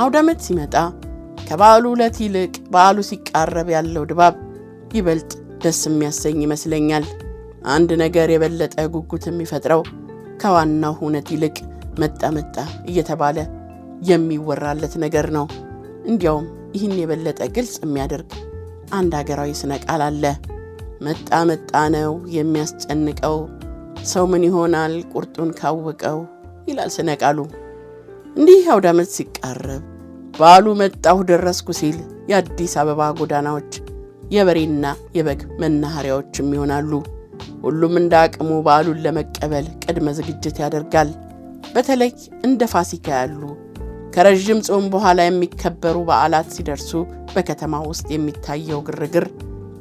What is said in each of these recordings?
አውዳመት ሲመጣ ከበዓሉ ዕለት ይልቅ በዓሉ ሲቃረብ ያለው ድባብ ይበልጥ ደስ የሚያሰኝ ይመስለኛል። አንድ ነገር የበለጠ ጉጉት የሚፈጥረው ከዋናው ሁነት ይልቅ መጣ እየተባለ የሚወራለት ነገር ነው። እንዲያውም ይህን የበለጠ ግልጽ የሚያደርግ አንድ ሀገራዊ ስነ ቃል አለ። መጣ ነው የሚያስጨንቀው፣ ሰው ምን ይሆናል ቁርጡን ካወቀው ይላል ስነ ቃሉ። እንዲህ አውዳመት ሲቃረብ በዓሉ መጣሁ ደረስኩ ሲል የአዲስ አበባ ጎዳናዎች የበሬና የበግ መናኸሪያዎችም ይሆናሉ። ሁሉም እንደ አቅሙ በዓሉን ለመቀበል ቅድመ ዝግጅት ያደርጋል። በተለይ እንደ ፋሲካ ያሉ ከረጅም ጾም በኋላ የሚከበሩ በዓላት ሲደርሱ በከተማ ውስጥ የሚታየው ግርግር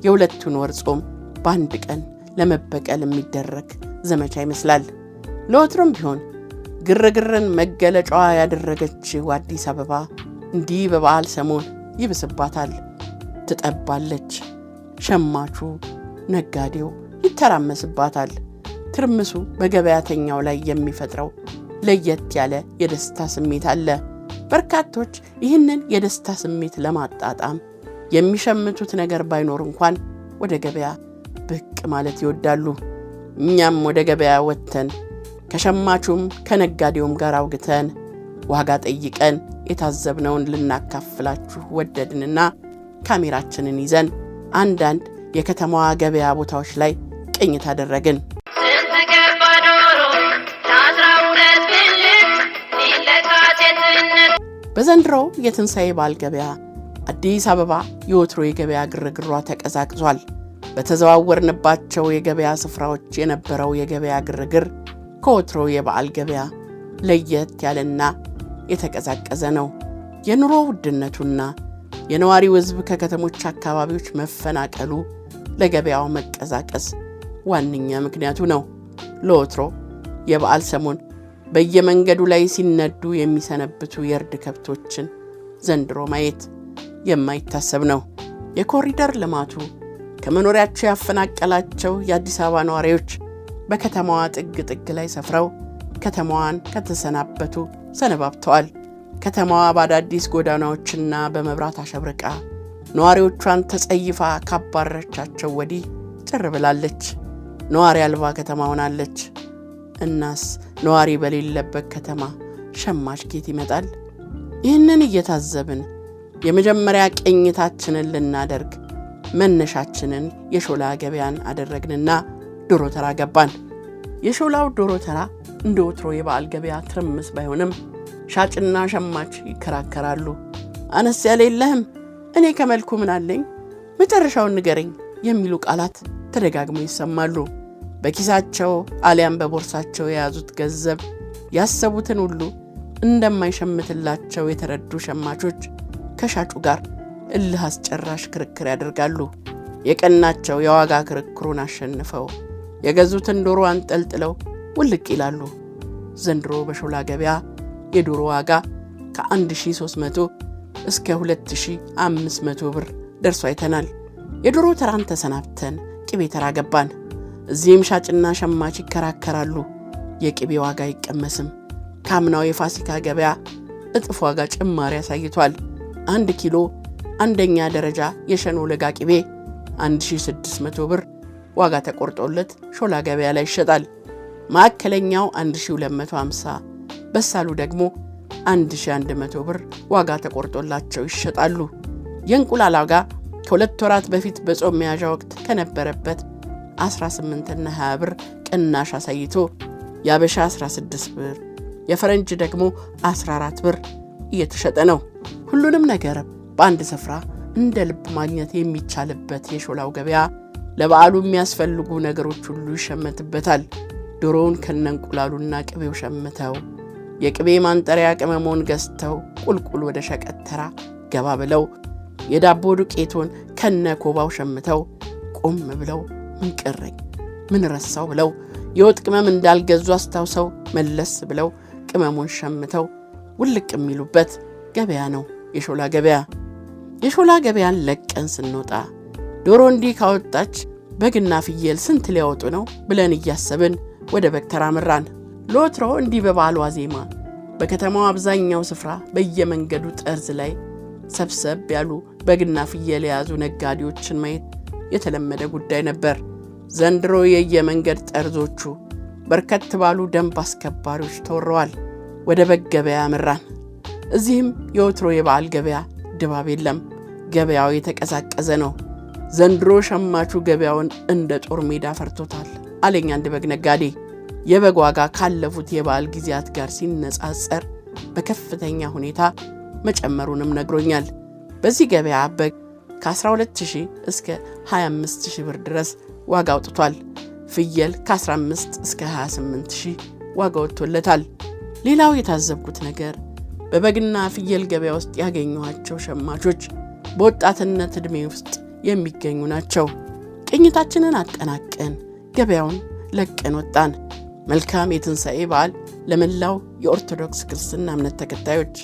የሁለቱን ወር ጾም በአንድ ቀን ለመበቀል የሚደረግ ዘመቻ ይመስላል። ለወትሮም ቢሆን ግርግርን መገለጫዋ ያደረገችው አዲስ አበባ እንዲህ በበዓል ሰሞን ይብስባታል፣ ትጠባለች። ሸማቹ ነጋዴው ይተራመስባታል። ትርምሱ በገበያተኛው ላይ የሚፈጥረው ለየት ያለ የደስታ ስሜት አለ። በርካቶች ይህንን የደስታ ስሜት ለማጣጣም የሚሸምቱት ነገር ባይኖር እንኳን ወደ ገበያ ብቅ ማለት ይወዳሉ። እኛም ወደ ገበያ ወጥተን ከሸማቹም ከነጋዴውም ጋር አውግተን ዋጋ ጠይቀን የታዘብነውን ልናካፍላችሁ ወደድንና ካሜራችንን ይዘን አንዳንድ የከተማዋ ገበያ ቦታዎች ላይ ቅኝት አደረግን። በዘንድሮው የትንሣኤ በዓል ገበያ አዲስ አበባ የወትሮ የገበያ ግርግሯ ተቀዛቅዟል። በተዘዋወርንባቸው የገበያ ስፍራዎች የነበረው የገበያ ግርግር ከወትሮ የበዓል ገበያ ለየት ያለና የተቀዛቀዘ ነው። የኑሮ ውድነቱና የነዋሪው ሕዝብ ከከተሞች አካባቢዎች መፈናቀሉ ለገበያው መቀዛቀስ ዋነኛ ምክንያቱ ነው። ለወትሮ የበዓል ሰሞን በየመንገዱ ላይ ሲነዱ የሚሰነብቱ የእርድ ከብቶችን ዘንድሮ ማየት የማይታሰብ ነው። የኮሪደር ልማቱ ከመኖሪያቸው ያፈናቀላቸው የአዲስ አበባ ነዋሪዎች በከተማዋ ጥግ ላይ ሰፍረው ከተማዋን ከተሰናበቱ ሰነባብተዋል። ከተማዋ በአዳዲስ ጎዳናዎችና በመብራት አሸብርቃ ነዋሪዎቿን ተጸይፋ ካባረቻቸው ወዲህ ጭር ብላለች። ነዋሪ አልባ ከተማ ሆናለች። እናስ ነዋሪ በሌለበት ከተማ ሸማች ኬት ይመጣል? ይህንን እየታዘብን የመጀመሪያ ቅኝታችንን ልናደርግ መነሻችንን የሾላ ገበያን አደረግንና ዶሮ ተራ ገባን። የሾላው ዶሮ ተራ እንደ ወትሮ የበዓል ገበያ ትርምስ ባይሆንም ሻጭና ሸማች ይከራከራሉ። አነስ ያለ የለህም፣ እኔ ከመልኩ ምን አለኝ፣ መጨረሻውን ንገረኝ የሚሉ ቃላት ተደጋግመው ይሰማሉ። በኪሳቸው አሊያም በቦርሳቸው የያዙት ገንዘብ ያሰቡትን ሁሉ እንደማይሸምትላቸው የተረዱ ሸማቾች ከሻጩ ጋር እልህ አስጨራሽ ክርክር ያደርጋሉ። የቀናቸው የዋጋ ክርክሩን አሸንፈው የገዙትን ዶሮ አንጠልጥለው ውልቅ ይላሉ። ዘንድሮ በሾላ ገበያ የዶሮ ዋጋ ከ1300 እስከ 2500 ብር ደርሶ አይተናል። የዶሮ ተራን ተሰናብተን ቅቤ ተራ ገባን። እዚህም ሻጭና ሸማች ይከራከራሉ። የቅቤ ዋጋ አይቀመስም። ካምናው የፋሲካ ገበያ እጥፍ ዋጋ ጭማሪ አሳይቷል። 1 ኪሎ አንደኛ ደረጃ የሸኖ ለጋ ቅቤ 1600 ብር ዋጋ ተቆርጦለት ሾላ ገበያ ላይ ይሸጣል። ማዕከለኛው 1250፣ በሳሉ ደግሞ 1100 ብር ዋጋ ተቆርጦላቸው ይሸጣሉ። የእንቁላል ዋጋ ከ2 ወራት በፊት በጾም መያዣ ወቅት ከነበረበት 18 እና 20 ብር ቅናሽ አሳይቶ ያበሻ 16 ብር የፈረንጅ ደግሞ 14 ብር እየተሸጠ ነው። ሁሉንም ነገር በአንድ ስፍራ እንደ ልብ ማግኘት የሚቻልበት የሾላው ገበያ ለበዓሉ የሚያስፈልጉ ነገሮች ሁሉ ይሸመትበታል። ዶሮውን ከነንቁላሉና ቅቤው ሸምተው የቅቤ ማንጠሪያ ቅመሞን ገዝተው ቁልቁል ወደ ሸቀጥ ተራ ገባ ብለው የዳቦ ዱቄቶን ከነኮባው ሸምተው ቆም ብለው ምን ቀረኝ ምን ረሳው ብለው የወጥ ቅመም እንዳልገዙ አስታውሰው መለስ ብለው ቅመሙን ሸምተው ውልቅ የሚሉበት ገበያ ነው የሾላ ገበያ። የሾላ ገበያን ለቀን ስንወጣ ዶሮ እንዲህ ካወጣች በግና ፍየል ስንት ሊያወጡ ነው ብለን እያሰብን ወደ በግ ተራ መራን። ለወትሮ እንዲህ በበዓሉ ዋዜማ በከተማው አብዛኛው ስፍራ በየመንገዱ ጠርዝ ላይ ሰብሰብ ያሉ በግና ፍየል የያዙ ነጋዴዎችን ማየት የተለመደ ጉዳይ ነበር። ዘንድሮ የየመንገድ ጠርዞቹ በርከት ባሉ ደንብ አስከባሪዎች ተወረዋል። ወደ በግ ገበያ አመራን። እዚህም የወትሮ የበዓል ገበያ ድባብ የለም። ገበያው የተቀዛቀዘ ነው። ዘንድሮ ሸማቹ ገበያውን እንደ ጦር ሜዳ ፈርቶታል አለኝ አንድ በግ ነጋዴ። የበግ ዋጋ ካለፉት የበዓል ጊዜያት ጋር ሲነጻጸር በከፍተኛ ሁኔታ መጨመሩንም ነግሮኛል። በዚህ ገበያ በግ ከ12000 እስከ 25000 ብር ድረስ ዋጋ አውጥቷል። ፍየል ከ15 እስከ 28000 ዋጋ ወጥቶለታል። ሌላው የታዘብኩት ነገር በበግና ፍየል ገበያ ውስጥ ያገኘኋቸው ሸማቾች በወጣትነት ዕድሜ ውስጥ የሚገኙ ናቸው። ቅኝታችንን አጠናቀን ገበያውን ለቀን ወጣን። መልካም የትንሣኤ በዓል ለመላው የኦርቶዶክስ ክርስትና እምነት ተከታዮች።